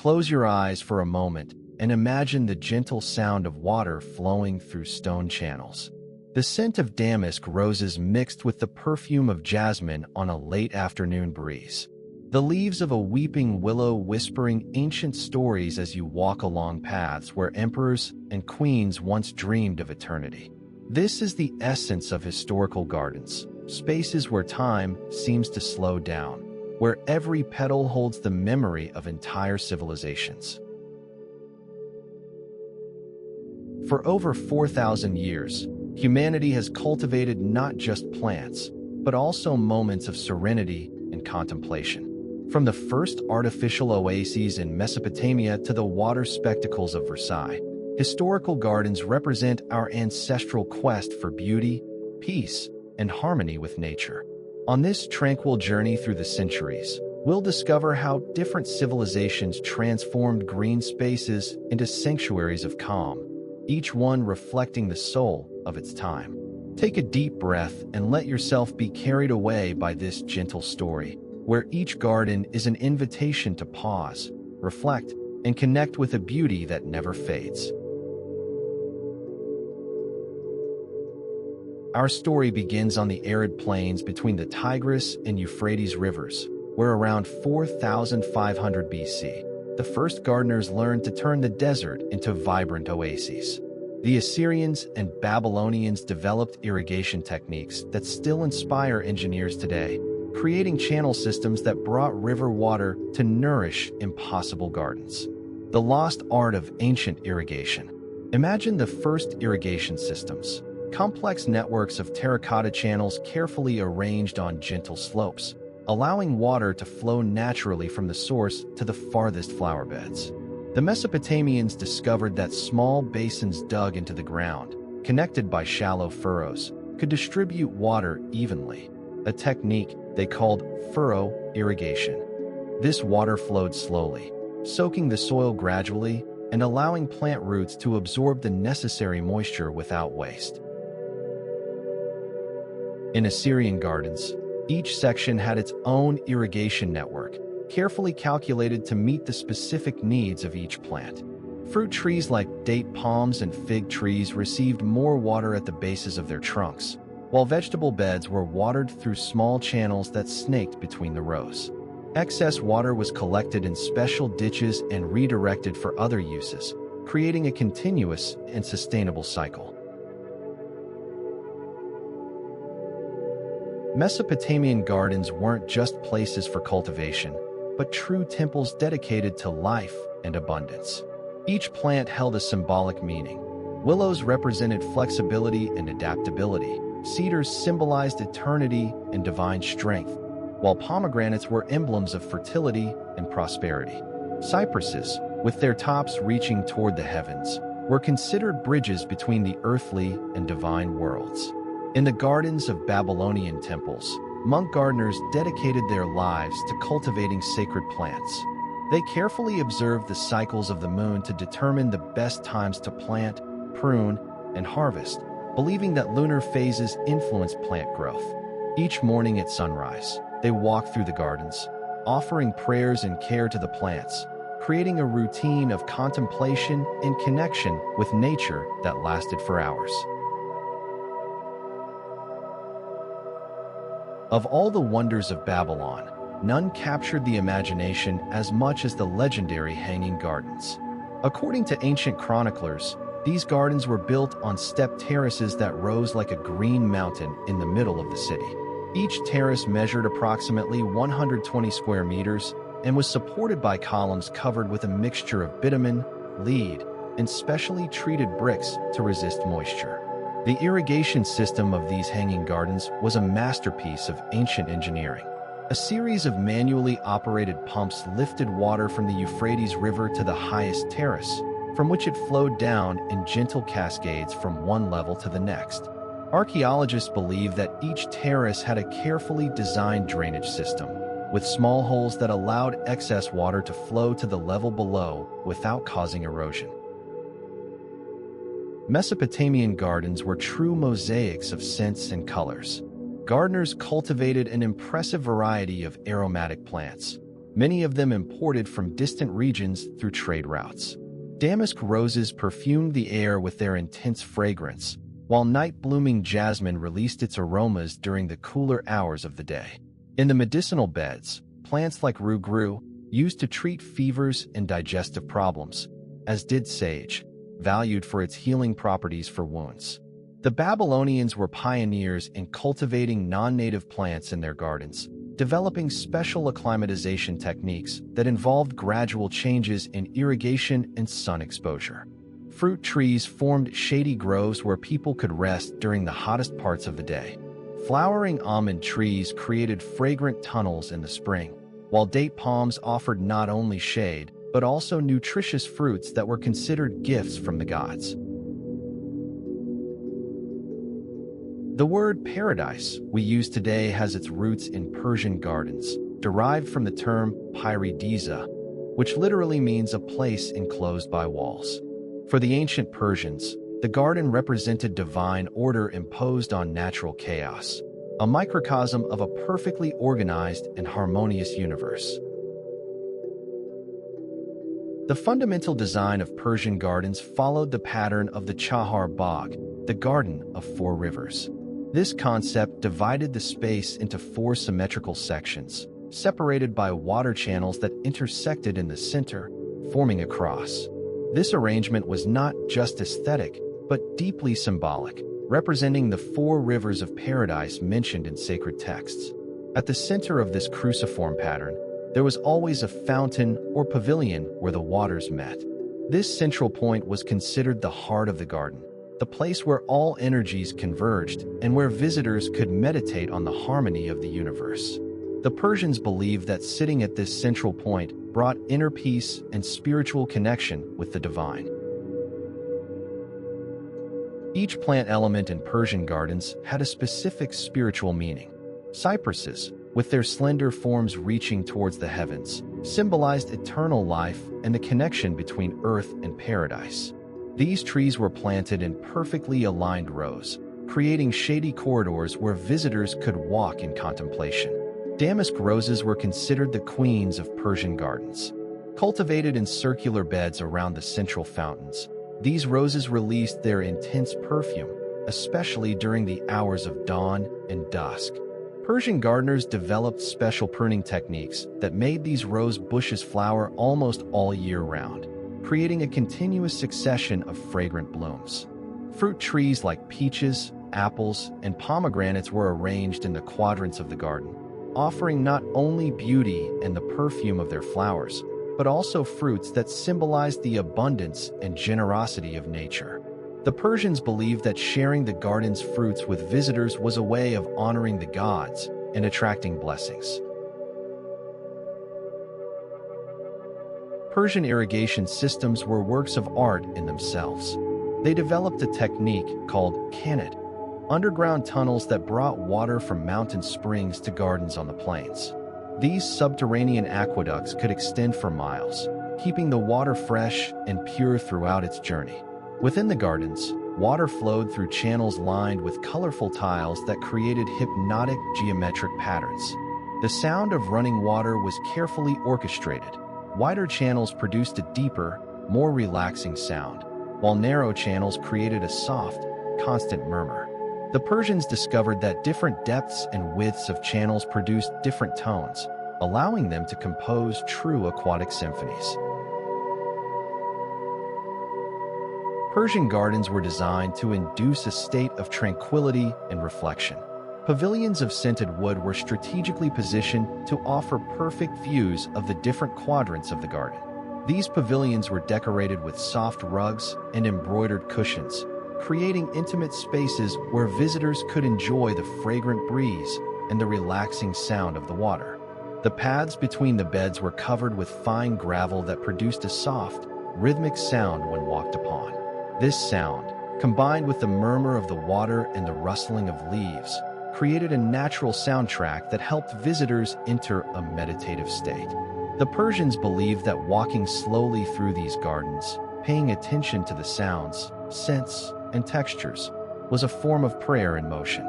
Close your eyes for a moment and imagine the gentle sound of water flowing through stone channels. The scent of damask roses mixed with the perfume of jasmine on a late afternoon breeze. The leaves of a weeping willow whispering ancient stories as you walk along paths where emperors and queens once dreamed of eternity. This is the essence of historical gardens, spaces where time seems to slow down, where every petal holds the memory of entire civilizations. For over 4,000 years, humanity has cultivated not just plants, but also moments of serenity and contemplation. From the first artificial oases in Mesopotamia to the water spectacles of Versailles, historical gardens represent our ancestral quest for beauty, peace, and harmony with nature. On this tranquil journey through the centuries, we'll discover how different civilizations transformed green spaces into sanctuaries of calm, each one reflecting the soul of its time. Take a deep breath and let yourself be carried away by this gentle story, where each garden is an invitation to pause, reflect, and connect with a beauty that never fades. Our story begins on the arid plains between the Tigris and Euphrates rivers, where around 4,500 BC, the first gardeners learned to turn the desert into vibrant oases. The Assyrians and Babylonians developed irrigation techniques that still inspire engineers today, creating channel systems that brought river water to nourish impossible gardens. The lost art of ancient irrigation. Imagine the first irrigation systems, complex networks of terracotta channels carefully arranged on gentle slopes, allowing water to flow naturally from the source to the farthest flower beds. The Mesopotamians discovered that small basins dug into the ground, connected by shallow furrows, could distribute water evenly, a technique they called furrow irrigation. This water flowed slowly, soaking the soil gradually and allowing plant roots to absorb the necessary moisture without waste. In Assyrian gardens, each section had its own irrigation network, carefully calculated to meet the specific needs of each plant. Fruit trees like date palms and fig trees received more water at the bases of their trunks, while vegetable beds were watered through small channels that snaked between the rows. Excess water was collected in special ditches and redirected for other uses, creating a continuous and sustainable cycle. Mesopotamian gardens weren't just places for cultivation, but true temples dedicated to life and abundance. Each plant held a symbolic meaning. Willows represented flexibility and adaptability. Cedars symbolized eternity and divine strength, while pomegranates were emblems of fertility and prosperity. Cypresses, with their tops reaching toward the heavens, were considered bridges between the earthly and divine worlds. In the gardens of Babylonian temples, monk gardeners dedicated their lives to cultivating sacred plants. They carefully observed the cycles of the moon to determine the best times to plant, prune, and harvest, believing that lunar phases influence plant growth. Each morning at sunrise, they walked through the gardens, offering prayers and care to the plants, creating a routine of contemplation and connection with nature that lasted for hours. Of all the wonders of Babylon, none captured the imagination as much as the legendary Hanging Gardens. According to ancient chroniclers, these gardens were built on stepped terraces that rose like a green mountain in the middle of the city. Each terrace measured approximately 120 square meters and was supported by columns covered with a mixture of bitumen, lead, and specially treated bricks to resist moisture. The irrigation system of these hanging gardens was a masterpiece of ancient engineering. A series of manually operated pumps lifted water from the Euphrates River to the highest terrace, from which it flowed down in gentle cascades from one level to the next. Archaeologists believe that each terrace had a carefully designed drainage system, with small holes that allowed excess water to flow to the level below without causing erosion. Mesopotamian gardens were true mosaics of scents and colors. Gardeners cultivated an impressive variety of aromatic plants, many of them imported from distant regions through trade routes. Damask roses perfumed the air with their intense fragrance, while night-blooming jasmine released its aromas during the cooler hours of the day. In the medicinal beds, plants like rue grew, used to treat fevers and digestive problems, as did sage, valued for its healing properties for wounds. The Babylonians were pioneers in cultivating non-native plants in their gardens, developing special acclimatization techniques that involved gradual changes in irrigation and sun exposure. Fruit trees formed shady groves where people could rest during the hottest parts of the day. Flowering almond trees created fragrant tunnels in the spring, while date palms offered not only shade, but also nutritious fruits that were considered gifts from the gods. The word paradise we use today has its roots in Persian gardens, derived from the term paradisa, which literally means a place enclosed by walls. For the ancient Persians, the garden represented divine order imposed on natural chaos, a microcosm of a perfectly organized and harmonious universe. The fundamental design of Persian gardens followed the pattern of the Chahar Bagh, the Garden of Four Rivers. This concept divided the space into four symmetrical sections, separated by water channels that intersected in the center, forming a cross. This arrangement was not just aesthetic, but deeply symbolic, representing the four rivers of paradise mentioned in sacred texts. At the center of this cruciform pattern, there was always a fountain or pavilion where the waters met. This central point was considered the heart of the garden, the place where all energies converged and where visitors could meditate on the harmony of the universe. The Persians believed that sitting at this central point brought inner peace and spiritual connection with the divine. Each plant element in Persian gardens had a specific spiritual meaning. Cypresses, with their slender forms reaching towards the heavens, symbolized eternal life and the connection between earth and paradise. These trees were planted in perfectly aligned rows, creating shady corridors where visitors could walk in contemplation. Damask roses were considered the queens of Persian gardens. Cultivated in circular beds around the central fountains, these roses released their intense perfume, especially during the hours of dawn and dusk. Persian gardeners developed special pruning techniques that made these rose bushes flower almost all year round, creating a continuous succession of fragrant blooms. Fruit trees like peaches, apples, and pomegranates were arranged in the quadrants of the garden, offering not only beauty and the perfume of their flowers, but also fruits that symbolized the abundance and generosity of nature. The Persians believed that sharing the garden's fruits with visitors was a way of honoring the gods and attracting blessings. Persian irrigation systems were works of art in themselves. They developed a technique called kanat, underground tunnels that brought water from mountain springs to gardens on the plains. These subterranean aqueducts could extend for miles, keeping the water fresh and pure throughout its journey. Within the gardens, water flowed through channels lined with colorful tiles that created hypnotic geometric patterns. The sound of running water was carefully orchestrated. Wider channels produced a deeper, more relaxing sound, while narrow channels created a soft, constant murmur. The Persians discovered that different depths and widths of channels produced different tones, allowing them to compose true aquatic symphonies. Persian gardens were designed to induce a state of tranquility and reflection. Pavilions of scented wood were strategically positioned to offer perfect views of the different quadrants of the garden. These pavilions were decorated with soft rugs and embroidered cushions, creating intimate spaces where visitors could enjoy the fragrant breeze and the relaxing sound of the water. The paths between the beds were covered with fine gravel that produced a soft, rhythmic sound when walked upon. This sound, combined with the murmur of the water and the rustling of leaves, created a natural soundtrack that helped visitors enter a meditative state. The Persians believed that walking slowly through these gardens, paying attention to the sounds, scents, and textures, was a form of prayer in motion.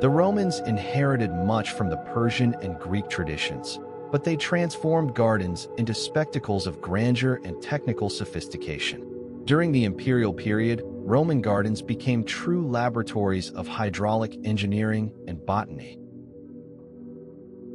The Romans inherited much from the Persian and Greek traditions, but they transformed gardens into spectacles of grandeur and technical sophistication. During the imperial period, Roman gardens became true laboratories of hydraulic engineering and botany.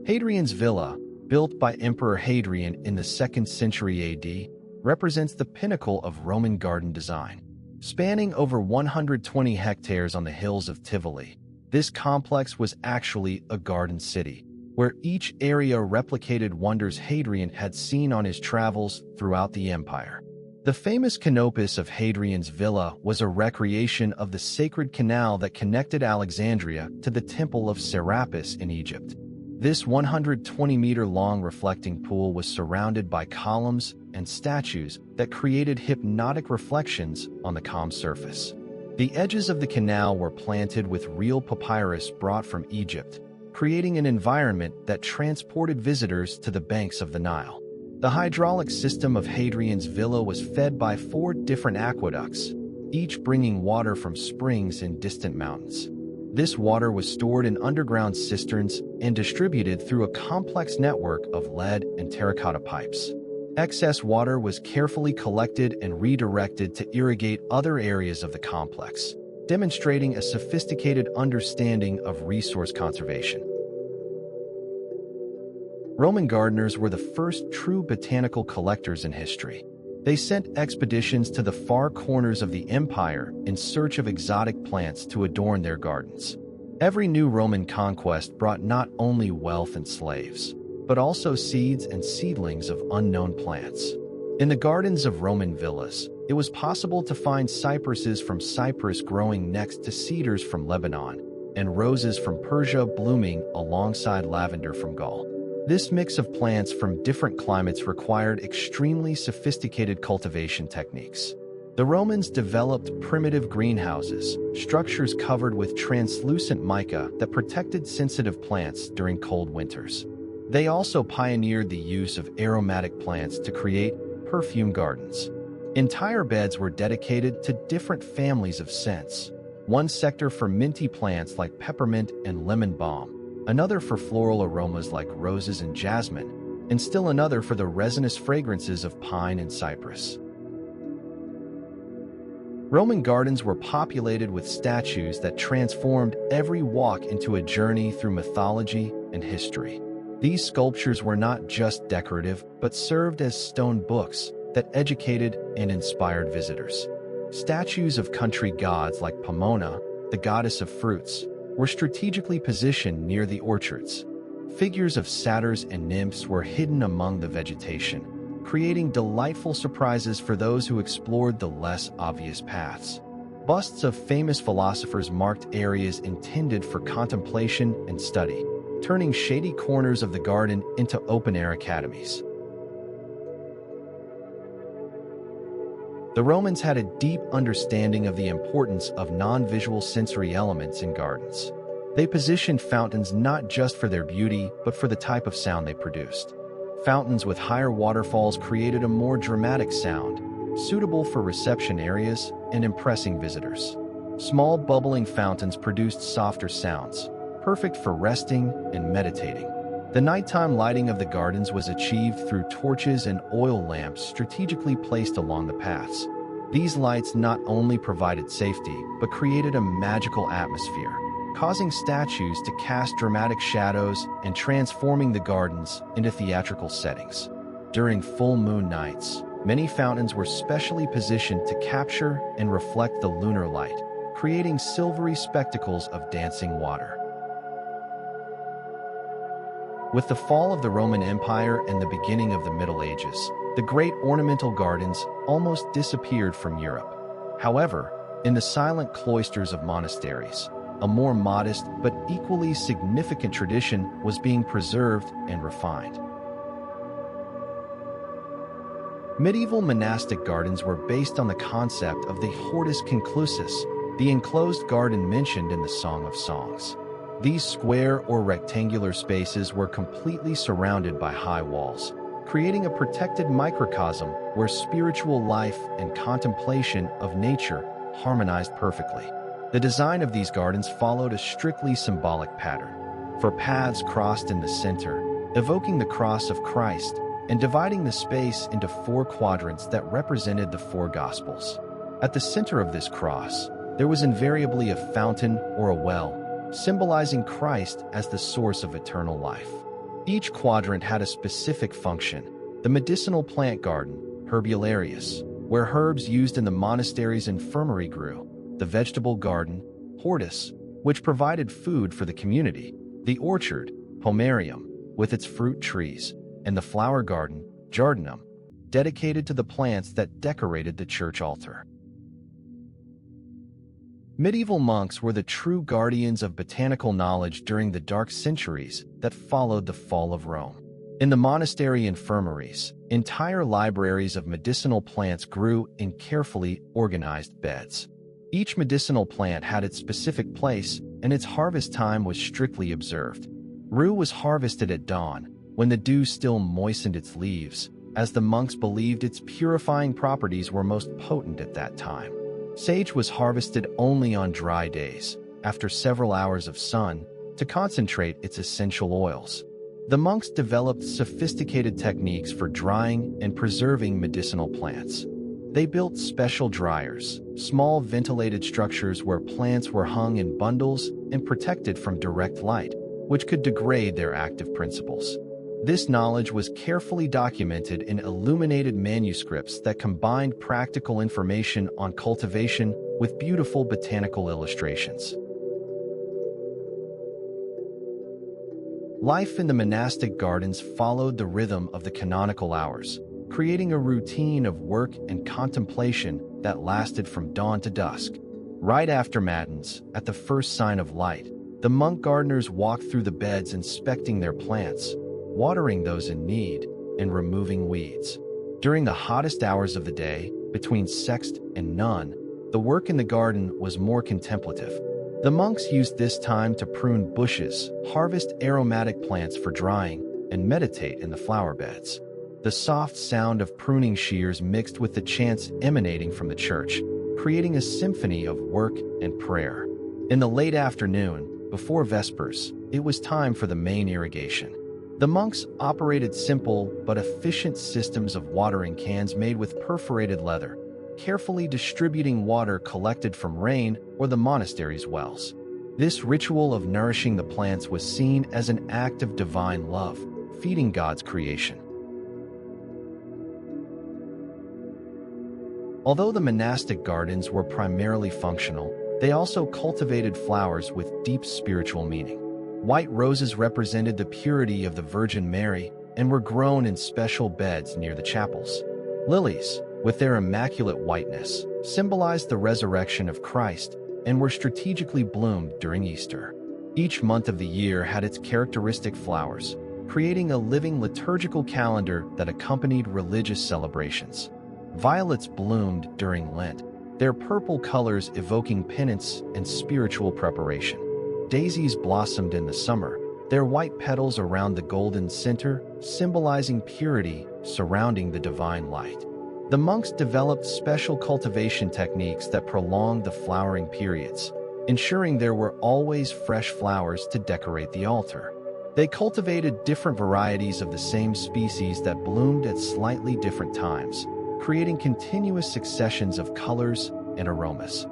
Hadrian's Villa, built by Emperor Hadrian in the 2nd century AD, represents the pinnacle of Roman garden design. Spanning over 120 hectares on the hills of Tivoli, this complex was actually a garden city, where each area replicated wonders Hadrian had seen on his travels throughout the empire. The famous canopus of Hadrian's Villa was a recreation of the sacred canal that connected Alexandria to the Temple of Serapis in Egypt. This 120-meter-long reflecting pool was surrounded by columns and statues that created hypnotic reflections on the calm surface. The edges of the canal were planted with real papyrus brought from Egypt, creating an environment that transported visitors to the banks of the Nile. The hydraulic system of Hadrian's Villa was fed by 4 different aqueducts, each bringing water from springs in distant mountains. This water was stored in underground cisterns and distributed through a complex network of lead and terracotta pipes. Excess water was carefully collected and redirected to irrigate other areas of the complex, demonstrating a sophisticated understanding of resource conservation. Roman gardeners were the first true botanical collectors in history. They sent expeditions to the far corners of the empire in search of exotic plants to adorn their gardens. Every new Roman conquest brought not only wealth and slaves, but also seeds and seedlings of unknown plants. In the gardens of Roman villas, it was possible to find cypresses from Cyprus growing next to cedars from Lebanon, and roses from Persia blooming alongside lavender from Gaul. This mix of plants from different climates required extremely sophisticated cultivation techniques. The Romans developed primitive greenhouses, structures covered with translucent mica that protected sensitive plants during cold winters. They also pioneered the use of aromatic plants to create perfume gardens. Entire beds were dedicated to different families of scents. One sector for minty plants like peppermint and lemon balm, another for floral aromas like roses and jasmine, and still another for the resinous fragrances of pine and cypress. Roman gardens were populated with statues that transformed every walk into a journey through mythology and history. These sculptures were not just decorative, but served as stone books that educated and inspired visitors. Statues of country gods like Pomona, the goddess of fruits, were strategically positioned near the orchards. Figures of satyrs and nymphs were hidden among the vegetation, creating delightful surprises for those who explored the less obvious paths. Busts of famous philosophers marked areas intended for contemplation and study, turning shady corners of the garden into open-air academies. The Romans had a deep understanding of the importance of non-visual sensory elements in gardens. They positioned fountains not just for their beauty, but for the type of sound they produced. Fountains with higher waterfalls created a more dramatic sound, suitable for reception areas and impressing visitors. Small bubbling fountains produced softer sounds, perfect for resting and meditating. The nighttime lighting of the gardens was achieved through torches and oil lamps strategically placed along the paths. These lights not only provided safety, but created a magical atmosphere, causing statues to cast dramatic shadows and transforming the gardens into theatrical settings. During full moon nights, many fountains were specially positioned to capture and reflect the lunar light, creating silvery spectacles of dancing water. With the fall of the Roman Empire and the beginning of the Middle Ages, the great ornamental gardens almost disappeared from Europe. However, in the silent cloisters of monasteries, a more modest but equally significant tradition was being preserved and refined. Medieval monastic gardens were based on the concept of the hortus conclusus, the enclosed garden mentioned in the Song of Songs. These square or rectangular spaces were completely surrounded by high walls, creating a protected microcosm where spiritual life and contemplation of nature harmonized perfectly. The design of these gardens followed a strictly symbolic pattern. For paths crossed in the center, evoking the cross of Christ and dividing the space into four quadrants that represented the four Gospels. At the center of this cross, there was invariably a fountain or a well, symbolizing Christ as the source of eternal life. Each quadrant had a specific function: the medicinal plant garden, herbularius, where herbs used in the monastery's infirmary grew; the vegetable garden, hortus, which provided food for the community; the orchard, pomarium, with its fruit trees; and the flower garden, jardinum, dedicated to the plants that decorated the church altar. Medieval monks were the true guardians of botanical knowledge during the dark centuries that followed the fall of Rome. In the monastery infirmaries, entire libraries of medicinal plants grew in carefully organized beds. Each medicinal plant had its specific place, and its harvest time was strictly observed. Rue was harvested at dawn, when the dew still moistened its leaves, as the monks believed its purifying properties were most potent at that time. Sage was harvested only on dry days, after several hours of sun, to concentrate its essential oils. The monks developed sophisticated techniques for drying and preserving medicinal plants. They built special dryers, small ventilated structures where plants were hung in bundles and protected from direct light, which could degrade their active principles. This knowledge was carefully documented in illuminated manuscripts that combined practical information on cultivation with beautiful botanical illustrations. Life in the monastic gardens followed the rhythm of the canonical hours, creating a routine of work and contemplation that lasted from dawn to dusk. Right after matins, at the first sign of light, the monk gardeners walked through the beds inspecting their plants, watering those in need, and removing weeds. During the hottest hours of the day, between sext and none, the work in the garden was more contemplative. The monks used this time to prune bushes, harvest aromatic plants for drying, and meditate in the flower beds. The soft sound of pruning shears mixed with the chants emanating from the church, creating a symphony of work and prayer. In the late afternoon, before Vespers, it was time for the main irrigation. The monks operated simple but efficient systems of watering cans made with perforated leather, carefully distributing water collected from rain or the monastery's wells. This ritual of nourishing the plants was seen as an act of divine love, feeding God's creation. Although the monastic gardens were primarily functional, they also cultivated flowers with deep spiritual meaning. White roses represented the purity of the Virgin Mary and were grown in special beds near the chapels. Lilies, with their immaculate whiteness, symbolized the resurrection of Christ and were strategically bloomed during Easter. Each month of the year had its characteristic flowers, creating a living liturgical calendar that accompanied religious celebrations. Violets bloomed during Lent, their purple colors evoking penance and spiritual preparation. Daisies blossomed in the summer, their white petals around the golden center, symbolizing purity surrounding the divine light. The monks developed special cultivation techniques that prolonged the flowering periods, ensuring there were always fresh flowers to decorate the altar. They cultivated different varieties of the same species that bloomed at slightly different times, creating continuous successions of colors and aromas.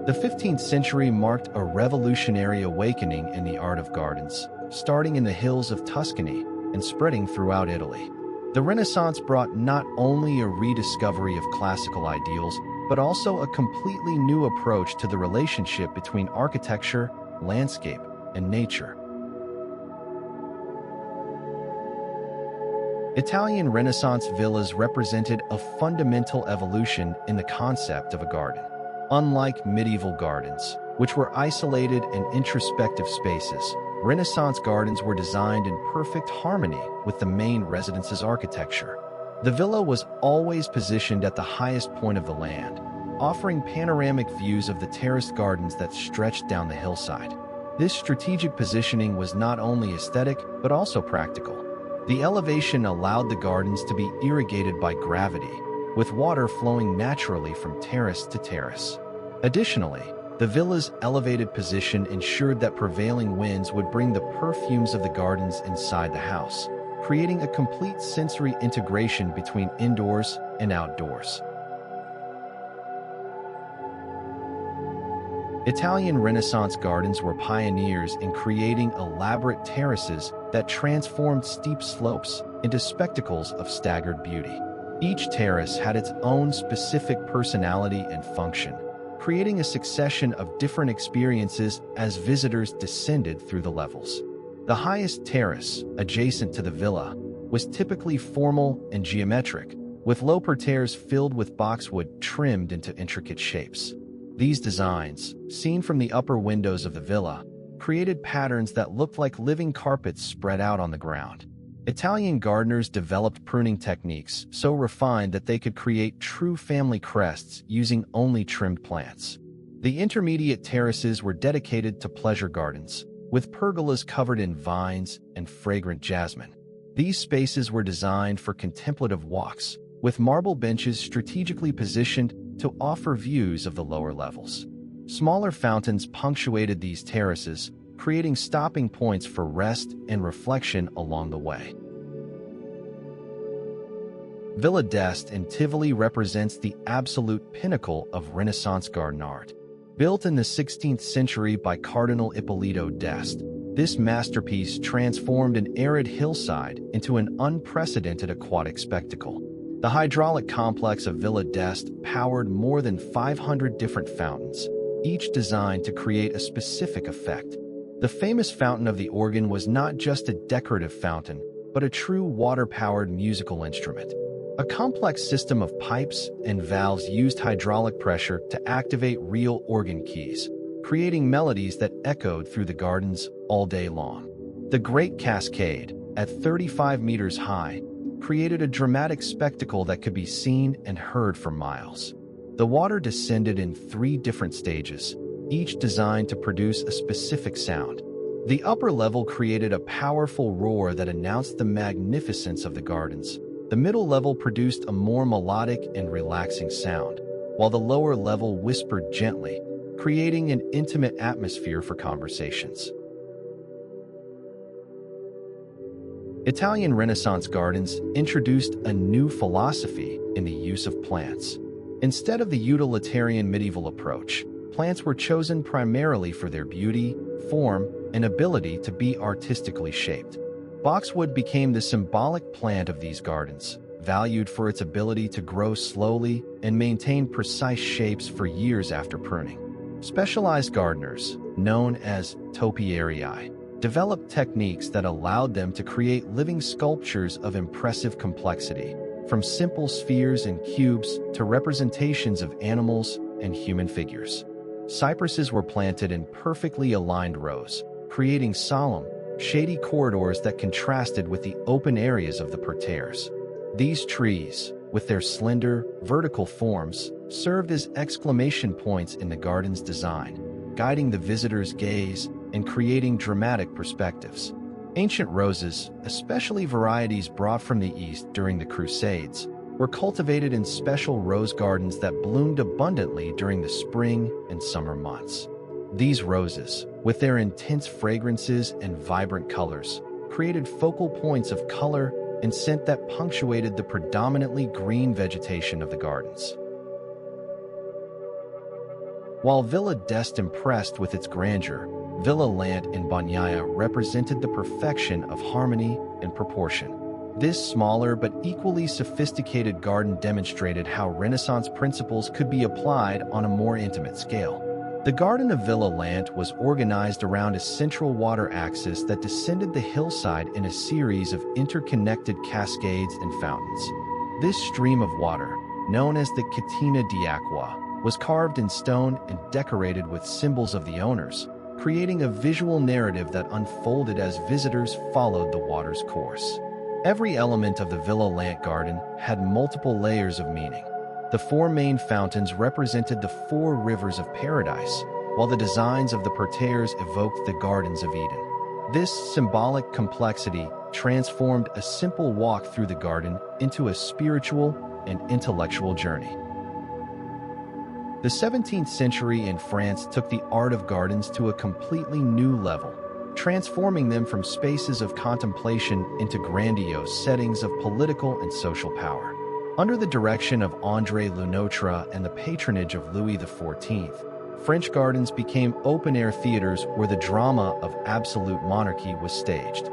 The 15th century marked a revolutionary awakening in the art of gardens, starting in the hills of Tuscany and spreading throughout Italy. The Renaissance brought not only a rediscovery of classical ideals, but also a completely new approach to the relationship between architecture, landscape, and nature. Italian Renaissance villas represented a fundamental evolution in the concept of a garden. Unlike medieval gardens, which were isolated and introspective spaces, Renaissance gardens were designed in perfect harmony with the main residence's architecture. The villa was always positioned at the highest point of the land, offering panoramic views of the terraced gardens that stretched down the hillside. This strategic positioning was not only aesthetic, but also practical. The elevation allowed the gardens to be irrigated by gravity, with water flowing naturally from terrace to terrace. Additionally, The villa's elevated position ensured that prevailing winds would bring the perfumes of the gardens inside the house, creating a complete sensory integration between indoors and outdoors. Italian Renaissance gardens were pioneers in creating elaborate terraces that transformed steep slopes into spectacles of staggered beauty. Each terrace had its own specific personality and function, creating a succession of different experiences as visitors descended through the levels. The highest terrace, adjacent to the villa, was typically formal and geometric, with low parterres filled with boxwood trimmed into intricate shapes. These designs, seen from the upper windows of the villa, created patterns that looked like living carpets spread out on the ground. Italian gardeners developed pruning techniques so refined that they could create true family crests using only trimmed plants. The intermediate terraces were dedicated to pleasure gardens, with pergolas covered in vines and fragrant jasmine. These spaces were designed for contemplative walks, with marble benches strategically positioned to offer views of the lower levels. Smaller fountains punctuated these terraces, creating stopping points for rest and reflection along the way. Villa d'Este in Tivoli represents the absolute pinnacle of Renaissance garden art. Built in the 16th century by Cardinal Ippolito d'Este, this masterpiece transformed an arid hillside into an unprecedented aquatic spectacle. The hydraulic complex of Villa d'Este powered more than 500 different fountains, each designed to create a specific effect. The famous Fountain of the Organ was not just a decorative fountain, but a true water-powered musical instrument. A complex system of pipes and valves used hydraulic pressure to activate real organ keys, creating melodies that echoed through the gardens all day long. The Great Cascade, at 35 meters high, created a dramatic spectacle that could be seen and heard for miles. The water descended in 3 different stages, each designed to produce a specific sound. The upper level created a powerful roar that announced the magnificence of the gardens. The middle level produced a more melodic and relaxing sound, while the lower level whispered gently, creating an intimate atmosphere for conversations. Italian Renaissance gardens introduced a new philosophy in the use of plants. Instead of the utilitarian medieval approach, plants were chosen primarily for their beauty, form, and ability to be artistically shaped. Boxwood became the symbolic plant of these gardens, valued for its ability to grow slowly and maintain precise shapes for years after pruning. Specialized gardeners, known as topiarii, developed techniques that allowed them to create living sculptures of impressive complexity, from simple spheres and cubes to representations of animals and human figures. Cypresses were planted in perfectly aligned rows, creating solemn, shady corridors that contrasted with the open areas of the parterres. These trees, with their slender, vertical forms, served as exclamation points in the garden's design, guiding the visitor's gaze and creating dramatic perspectives. Ancient roses, especially varieties brought from the East during the Crusades, were cultivated in special rose gardens that bloomed abundantly during the spring and summer months. These roses, with their intense fragrances and vibrant colors, created focal points of color and scent that punctuated the predominantly green vegetation of the gardens. While Villa d'Este impressed with its grandeur, Villa Lant in Bagnaia represented the perfection of harmony and proportion. This smaller but equally sophisticated garden demonstrated how Renaissance principles could be applied on a more intimate scale. The Garden of Villa Lant was organized around a central water axis that descended the hillside in a series of interconnected cascades and fountains. This stream of water, known as the Catena di Acqua, was carved in stone and decorated with symbols of the owners, creating a visual narrative that unfolded as visitors followed the water's course. Every element of the Villa Lant garden had multiple layers of meaning. The 4 main fountains represented the 4 rivers of paradise, while the designs of the parterres evoked the Gardens of Eden. This symbolic complexity transformed a simple walk through the garden into a spiritual and intellectual journey. The 17th century in France took the art of gardens to a completely new level, transforming them from spaces of contemplation into grandiose settings of political and social power. Under the direction of André Le Notre and the patronage of Louis XIV, French gardens became open-air theaters where the drama of absolute monarchy was staged.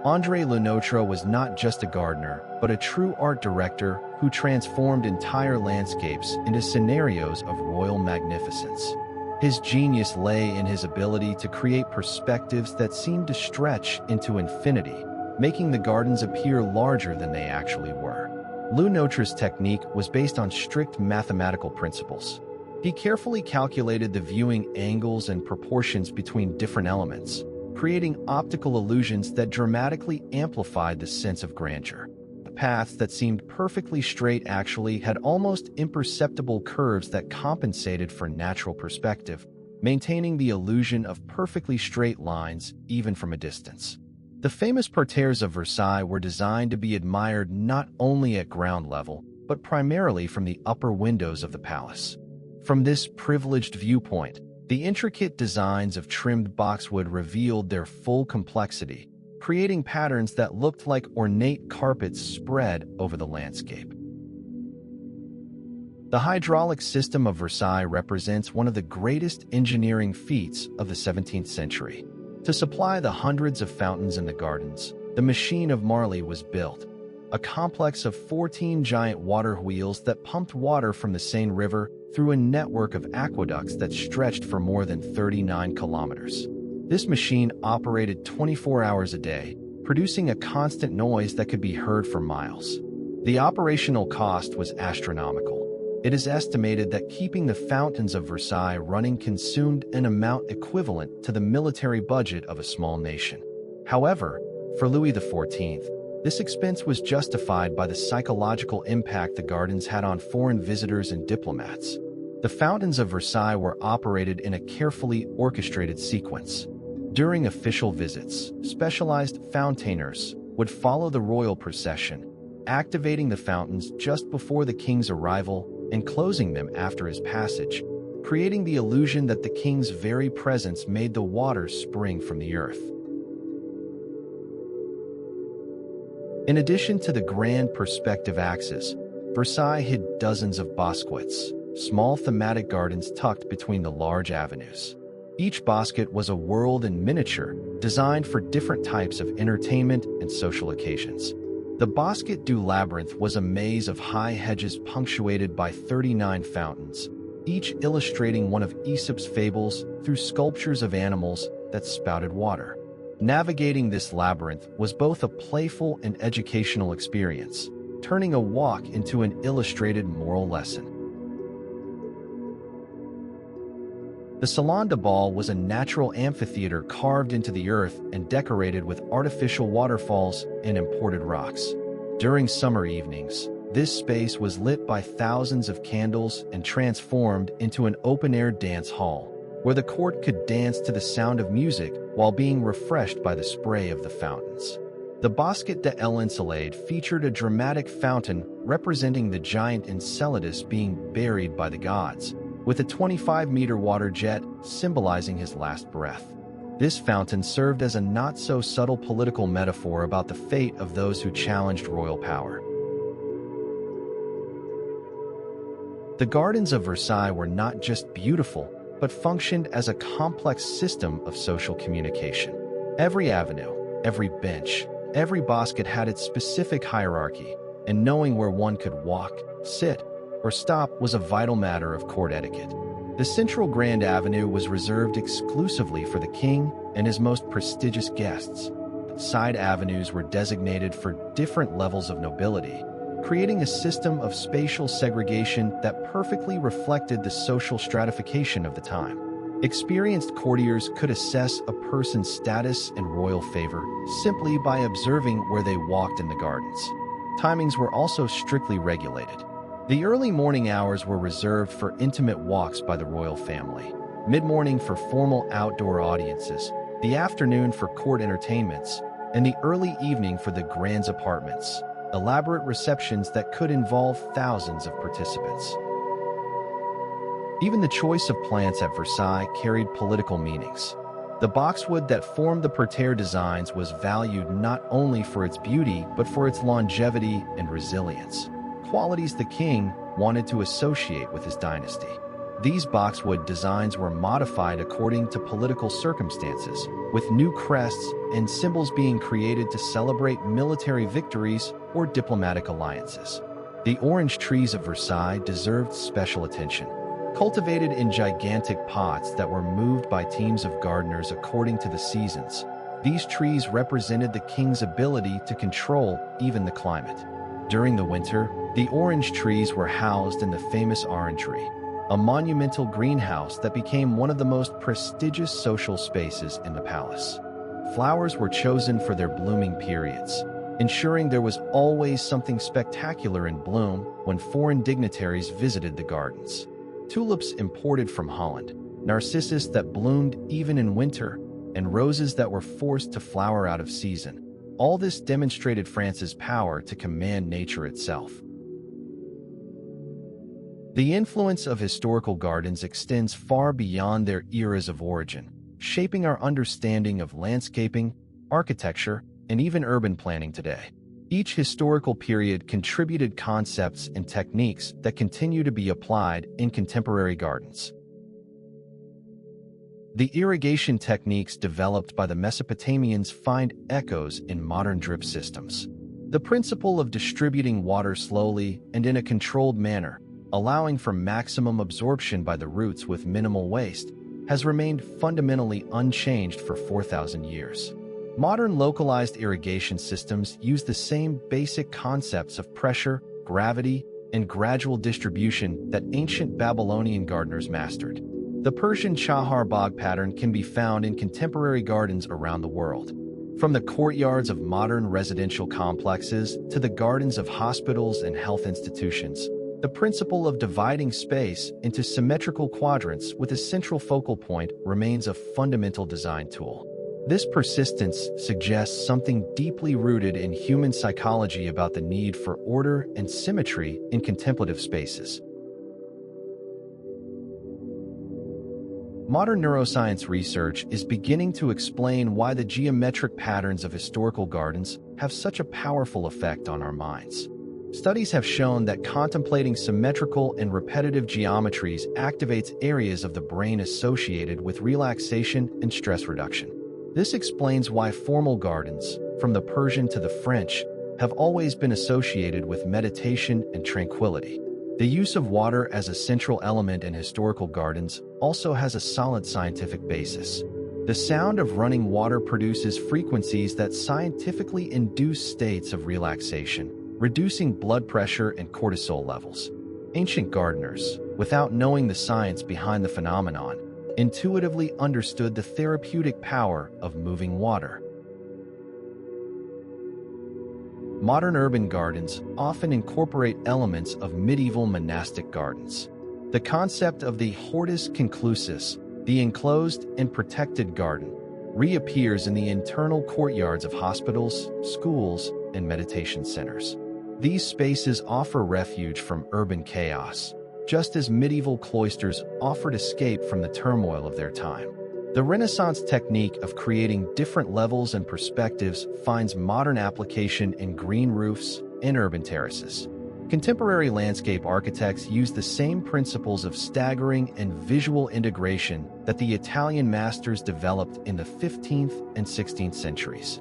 André Le Notre was not just a gardener, but a true art director who transformed entire landscapes into scenarios of royal magnificence. His genius lay in his ability to create perspectives that seemed to stretch into infinity, making the gardens appear larger than they actually were. Le Notre's technique was based on strict mathematical principles. He carefully calculated the viewing angles and proportions between different elements, creating optical illusions that dramatically amplified the sense of grandeur. The paths that seemed perfectly straight actually had almost imperceptible curves that compensated for natural perspective, maintaining the illusion of perfectly straight lines even from a distance. The famous parterres of Versailles were designed to be admired not only at ground level, but primarily from the upper windows of the palace. From this privileged viewpoint, the intricate designs of trimmed boxwood revealed their full complexity, creating patterns that looked like ornate carpets spread over the landscape. The hydraulic system of Versailles represents one of the greatest engineering feats of the 17th century. To supply the hundreds of fountains in the gardens, the machine of Marly was built, a complex of 14 giant water wheels that pumped water from the Seine River through a network of aqueducts that stretched for more than 39 kilometers. This machine operated 24 hours a day, producing a constant noise that could be heard for miles. The operational cost was astronomical. It is estimated that keeping the fountains of Versailles running consumed an amount equivalent to the military budget of a small nation. However, for Louis XIV, this expense was justified by the psychological impact the gardens had on foreign visitors and diplomats. The fountains of Versailles were operated in a carefully orchestrated sequence. During official visits, specialized fountainers would follow the royal procession, activating the fountains just before the king's arrival and closing them after his passage, creating the illusion that the king's very presence made the water spring from the earth. In addition to the grand perspective axis, Versailles hid dozens of bosquets, small thematic gardens tucked between the large avenues. Each bosquet was a world in miniature, designed for different types of entertainment and social occasions. The Bosquet du Labyrinth was a maze of high hedges punctuated by 39 fountains, each illustrating one of Aesop's fables through sculptures of animals that spouted water. Navigating this labyrinth was both a playful and educational experience, turning a walk into an illustrated moral lesson. The Salon de Ball was a natural amphitheater carved into the earth and decorated with artificial waterfalls and imported rocks. During summer evenings, this space was lit by thousands of candles and transformed into an open-air dance hall, where the court could dance to the sound of music while being refreshed by the spray of the fountains. The Bosquet de l'Encelade featured a dramatic fountain representing the giant Enceladus being buried by the gods, with a 25-meter water jet symbolizing his last breath. This fountain served as a not-so-subtle political metaphor about the fate of those who challenged royal power. The gardens of Versailles were not just beautiful, but functioned as a complex system of social communication. Every avenue, every bench, every bosquet had its specific hierarchy, and knowing where one could walk, sit, or stop was a vital matter of court etiquette. The central Grand Avenue was reserved exclusively for the king and his most prestigious guests. Side avenues were designated for different levels of nobility, creating a system of spatial segregation that perfectly reflected the social stratification of the time. Experienced courtiers could assess a person's status and royal favor simply by observing where they walked in the gardens. Timings were also strictly regulated. The early morning hours were reserved for intimate walks by the royal family, mid-morning for formal outdoor audiences, the afternoon for court entertainments, and the early evening for the grands apartments, elaborate receptions that could involve thousands of participants. Even the choice of plants at Versailles carried political meanings. The boxwood that formed the parterre designs was valued not only for its beauty but for its longevity and resilience, qualities the king wanted to associate with his dynasty. These boxwood designs were modified according to political circumstances, with new crests and symbols being created to celebrate military victories or diplomatic alliances. The orange trees of Versailles deserved special attention. Cultivated in gigantic pots that were moved by teams of gardeners according to the seasons, these trees represented the king's ability to control even the climate. During the winter, the orange trees were housed in the famous orangery, a monumental greenhouse that became one of the most prestigious social spaces in the palace. Flowers were chosen for their blooming periods, ensuring there was always something spectacular in bloom when foreign dignitaries visited the gardens. Tulips imported from Holland, narcissus that bloomed even in winter, and roses that were forced to flower out of season. All this demonstrated France's power to command nature itself. The influence of historical gardens extends far beyond their eras of origin, shaping our understanding of landscaping, architecture, and even urban planning today. Each historical period contributed concepts and techniques that continue to be applied in contemporary gardens. The irrigation techniques developed by the Mesopotamians find echoes in modern drip systems. The principle of distributing water slowly and in a controlled manner, allowing for maximum absorption by the roots with minimal waste, has remained fundamentally unchanged for 4,000 years. Modern localized irrigation systems use the same basic concepts of pressure, gravity, and gradual distribution that ancient Babylonian gardeners mastered. The Persian Chahar Bagh pattern can be found in contemporary gardens around the world. From the courtyards of modern residential complexes to the gardens of hospitals and health institutions, the principle of dividing space into symmetrical quadrants with a central focal point remains a fundamental design tool. This persistence suggests something deeply rooted in human psychology about the need for order and symmetry in contemplative spaces. Modern neuroscience research is beginning to explain why the geometric patterns of historical gardens have such a powerful effect on our minds. Studies have shown that contemplating symmetrical and repetitive geometries activates areas of the brain associated with relaxation and stress reduction. This explains why formal gardens, from the Persian to the French, have always been associated with meditation and tranquility. The use of water as a central element in historical gardens also has a solid scientific basis. The sound of running water produces frequencies that scientifically induce states of relaxation, reducing blood pressure and cortisol levels. Ancient gardeners, without knowing the science behind the phenomenon, intuitively understood the therapeutic power of moving water. Modern urban gardens often incorporate elements of medieval monastic gardens. The concept of the hortus conclusus, the enclosed and protected garden, reappears in the internal courtyards of hospitals, schools, and meditation centers. These spaces offer refuge from urban chaos, just as medieval cloisters offered escape from the turmoil of their time. The Renaissance technique of creating different levels and perspectives finds modern application in green roofs and urban terraces. Contemporary landscape architects use the same principles of staggering and visual integration that the Italian masters developed in the 15th and 16th centuries.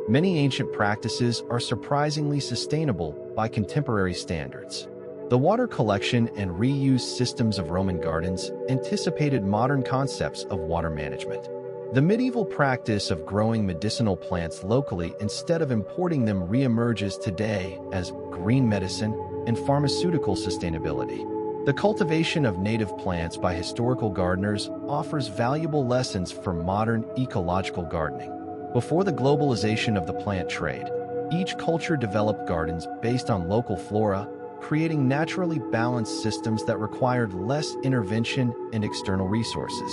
Many ancient practices are surprisingly sustainable by contemporary standards. The water collection and reuse systems of Roman gardens anticipated modern concepts of water management. The medieval practice of growing medicinal plants locally instead of importing them reemerges today as green medicine and pharmaceutical sustainability. The cultivation of native plants by historical gardeners offers valuable lessons for modern ecological gardening. Before the globalization of the plant trade, each culture developed gardens based on local flora, creating naturally balanced systems that required less intervention and external resources.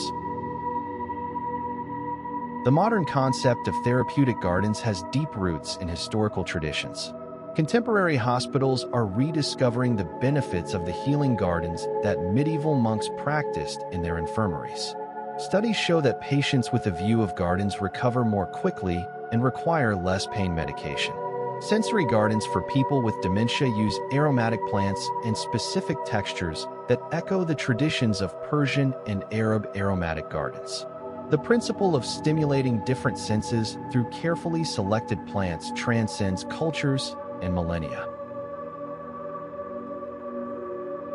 The modern concept of therapeutic gardens has deep roots in historical traditions. Contemporary hospitals are rediscovering the benefits of the healing gardens that medieval monks practiced in their infirmaries. Studies show that patients with a view of gardens recover more quickly and require less pain medication. Sensory gardens for people with dementia use aromatic plants and specific textures that echo the traditions of Persian and Arab aromatic gardens. The principle of stimulating different senses through carefully selected plants transcends cultures and millennia.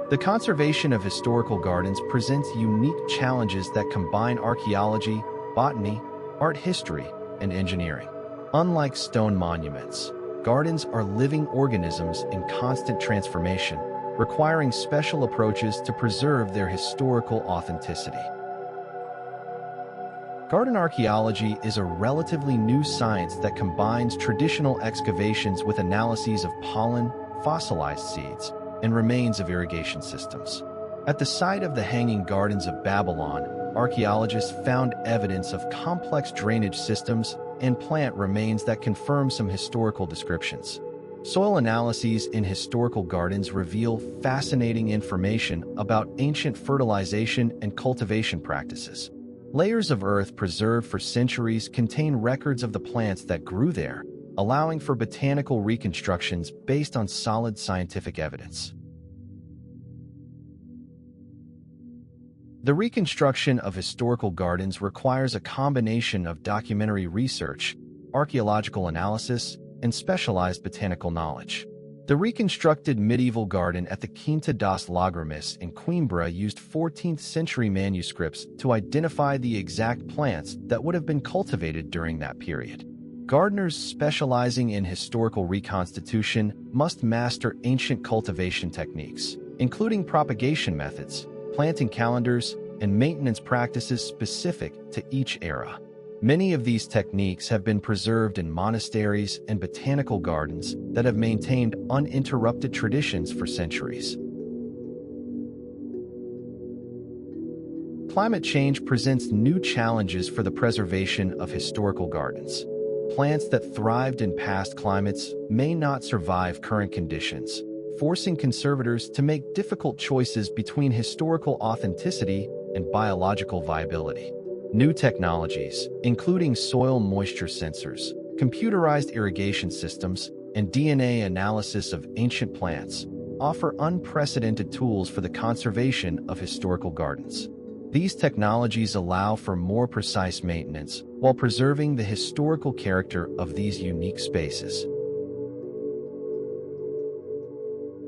The conservation of historical gardens presents unique challenges that combine archaeology, botany, art history, and engineering. Unlike stone monuments, gardens are living organisms in constant transformation, requiring special approaches to preserve their historical authenticity. Garden archaeology is a relatively new science that combines traditional excavations with analyses of pollen, fossilized seeds, and remains of irrigation systems. At the site of the Hanging Gardens of Babylon, archaeologists found evidence of complex drainage systems and plant remains that confirm some historical descriptions. Soil analyses in historical gardens reveal fascinating information about ancient fertilization and cultivation practices. Layers of earth preserved for centuries contain records of the plants that grew there, allowing for botanical reconstructions based on solid scientific evidence. The reconstruction of historical gardens requires a combination of documentary research, archaeological analysis, and specialized botanical knowledge. The reconstructed medieval garden at the Quinta das Lágrimas in Coimbra used 14th-century manuscripts to identify the exact plants that would have been cultivated during that period. Gardeners specializing in historical reconstitution must master ancient cultivation techniques, including propagation methods, planting calendars, and maintenance practices specific to each era. Many of these techniques have been preserved in monasteries and botanical gardens that have maintained uninterrupted traditions for centuries. Climate change presents new challenges for the preservation of historical gardens. Plants that thrived in past climates may not survive current conditions, forcing conservators to make difficult choices between historical authenticity and biological viability. New technologies, including soil moisture sensors, computerized irrigation systems, and DNA analysis of ancient plants, offer unprecedented tools for the conservation of historical gardens. These technologies allow for more precise maintenance while preserving the historical character of these unique spaces.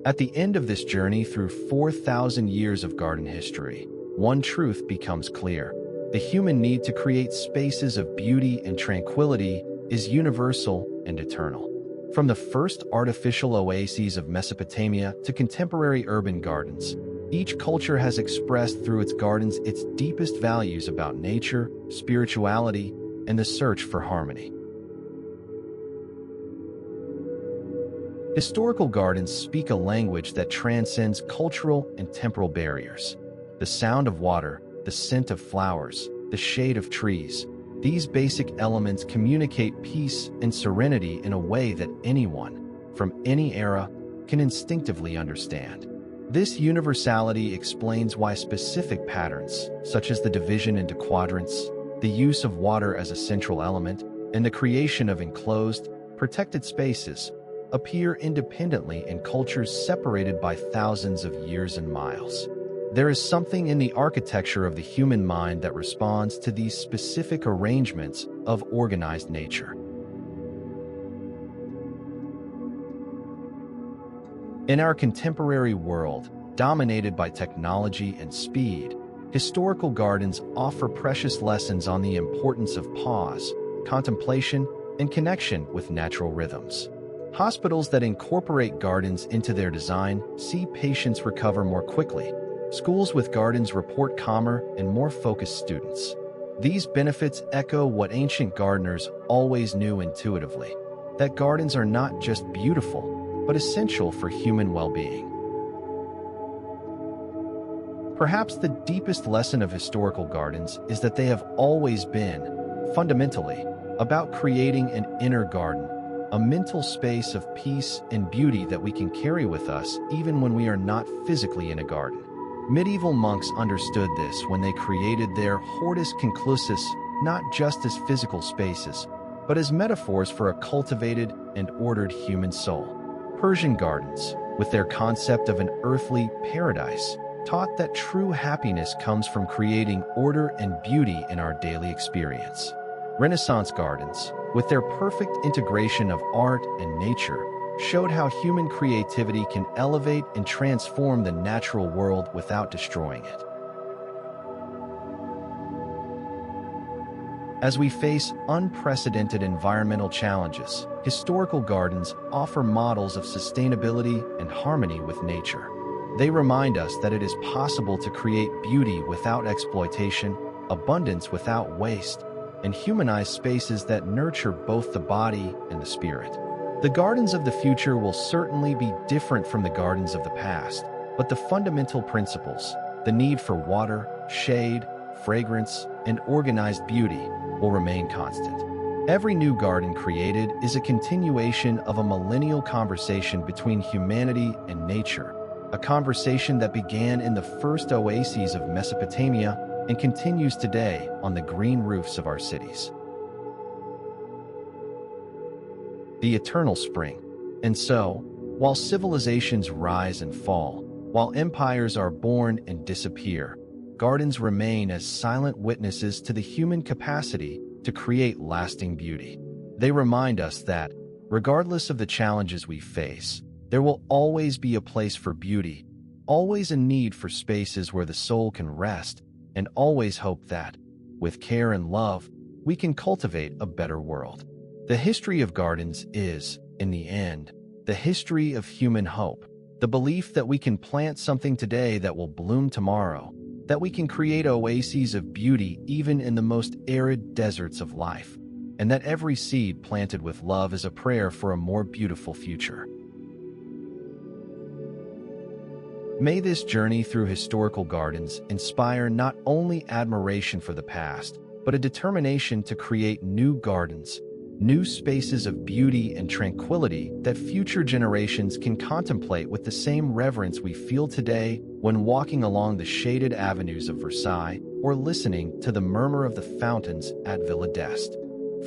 At the end of this journey through 4,000 years of garden history, one truth becomes clear. The human need to create spaces of beauty and tranquility is universal and eternal. From the first artificial oases of Mesopotamia to contemporary urban gardens, each culture has expressed through its gardens its deepest values about nature, spirituality, and the search for harmony. Historical gardens speak a language that transcends cultural and temporal barriers. The sound of water, the scent of flowers, the shade of trees, these basic elements communicate peace and serenity in a way that anyone, from any era, can instinctively understand. This universality explains why specific patterns, such as the division into quadrants, the use of water as a central element, and the creation of enclosed, protected spaces, appear independently in cultures separated by thousands of years and miles. There is something in the architecture of the human mind that responds to these specific arrangements of organized nature. In our contemporary world, dominated by technology and speed, historical gardens offer precious lessons on the importance of pause, contemplation, and connection with natural rhythms. Hospitals that incorporate gardens into their design see patients recover more quickly. Schools with gardens report calmer and more focused students. These benefits echo what ancient gardeners always knew intuitively, that gardens are not just beautiful, but essential for human well-being. Perhaps the deepest lesson of historical gardens is that they have always been, fundamentally, about creating an inner garden, a mental space of peace and beauty that we can carry with us even when we are not physically in a garden. Medieval monks understood this when they created their hortus conclusus not just as physical spaces, but as metaphors for a cultivated and ordered human soul. Persian gardens, with their concept of an earthly paradise, taught that true happiness comes from creating order and beauty in our daily experience. Renaissance gardens, with their perfect integration of art and nature, showed how human creativity can elevate and transform the natural world without destroying it. As we face unprecedented environmental challenges, historical gardens offer models of sustainability and harmony with nature. They remind us that it is possible to create beauty without exploitation, abundance without waste, and humanize spaces that nurture both the body and the spirit. The gardens of the future will certainly be different from the gardens of the past, but the fundamental principles, the need for water, shade, fragrance, and organized beauty, will remain constant. Every new garden created is a continuation of a millennial conversation between humanity and nature, a conversation that began in the first oases of Mesopotamia and continues today on the green roofs of our cities. The eternal spring. And so, while civilizations rise and fall, while empires are born and disappear, gardens remain as silent witnesses to the human capacity to create lasting beauty. They remind us that, regardless of the challenges we face, there will always be a place for beauty, always a need for spaces where the soul can rest, and always hope that, with care and love, we can cultivate a better world. The history of gardens is, in the end, the history of human hope, the belief that we can plant something today that will bloom tomorrow, that we can create oases of beauty even in the most arid deserts of life, and that every seed planted with love is a prayer for a more beautiful future. May this journey through historical gardens inspire not only admiration for the past, but a determination to create new gardens, new spaces of beauty and tranquility that future generations can contemplate with the same reverence we feel today when walking along the shaded avenues of Versailles or listening to the murmur of the fountains at Villa d'Este.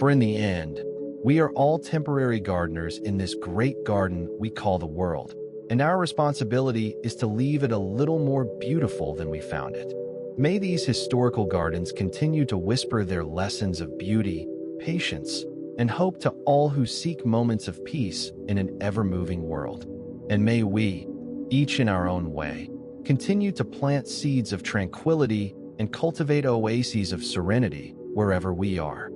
For in the end, we are all temporary gardeners in this great garden we call the world, and our responsibility is to leave it a little more beautiful than we found it. May these historical gardens continue to whisper their lessons of beauty, patience, and hope to all who seek moments of peace in an ever-moving world. And may we, each in our own way, continue to plant seeds of tranquility and cultivate oases of serenity wherever we are.